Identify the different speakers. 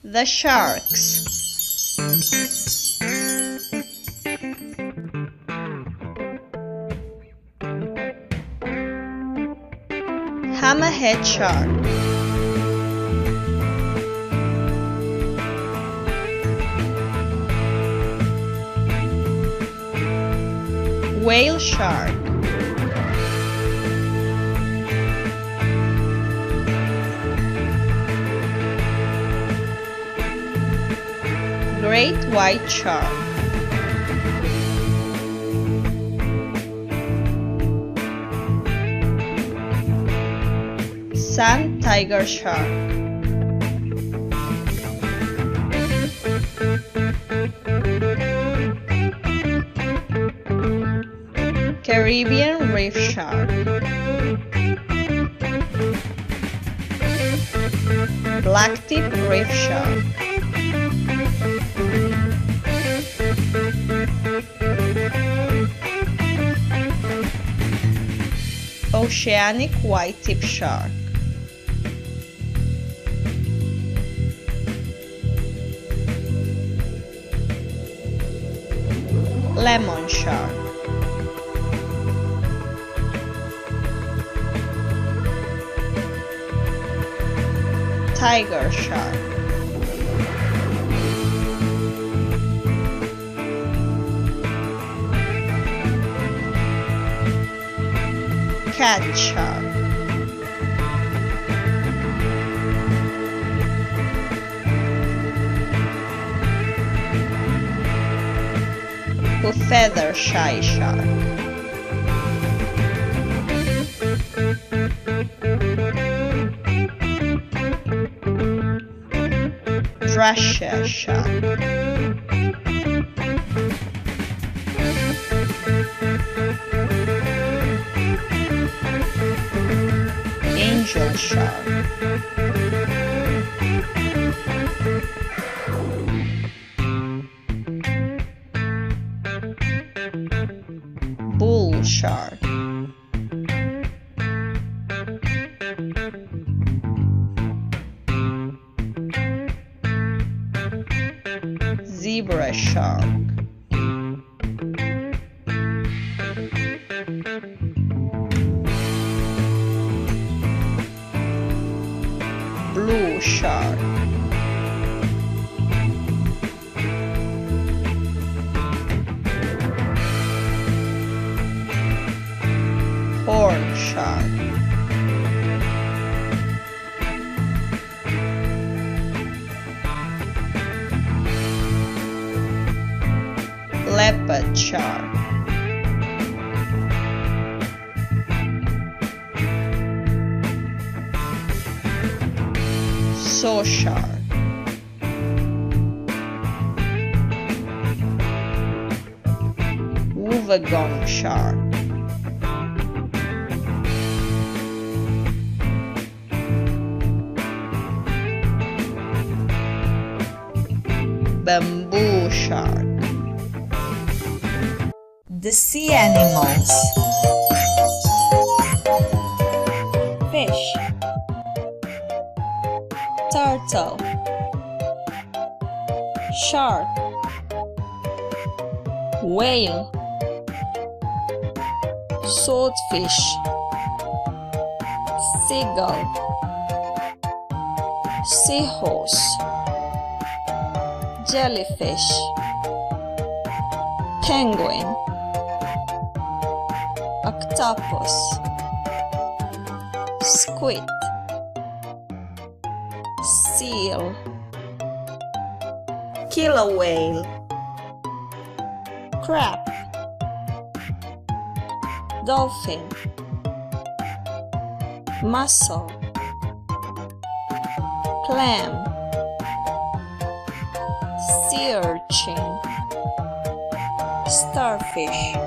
Speaker 1: The sharks. Hammerhead shark. Whale shark. Great white shark. Sand tiger shark. Caribbean reef shark. Blacktip reef shark. Oceanic white-tip shark. Lemon shark. Tiger shark. Cat shark. Feather shy shark. Thrasher shark. Angel shark. Bull shark. Zebra shark. Blue shark. Horn shark. Leopard shark. Saw shark. Wollongong shark. Bamboo shark.
Speaker 2: The sea animals. Fish. Turtle. Shark. Whale. Swordfish. Seagull. Seahorse. Jellyfish. Penguin. Octopus. Squid. Seal. Killer whale. Crab. Dolphin. Mussel. Clam. Sea urchin. Starfish.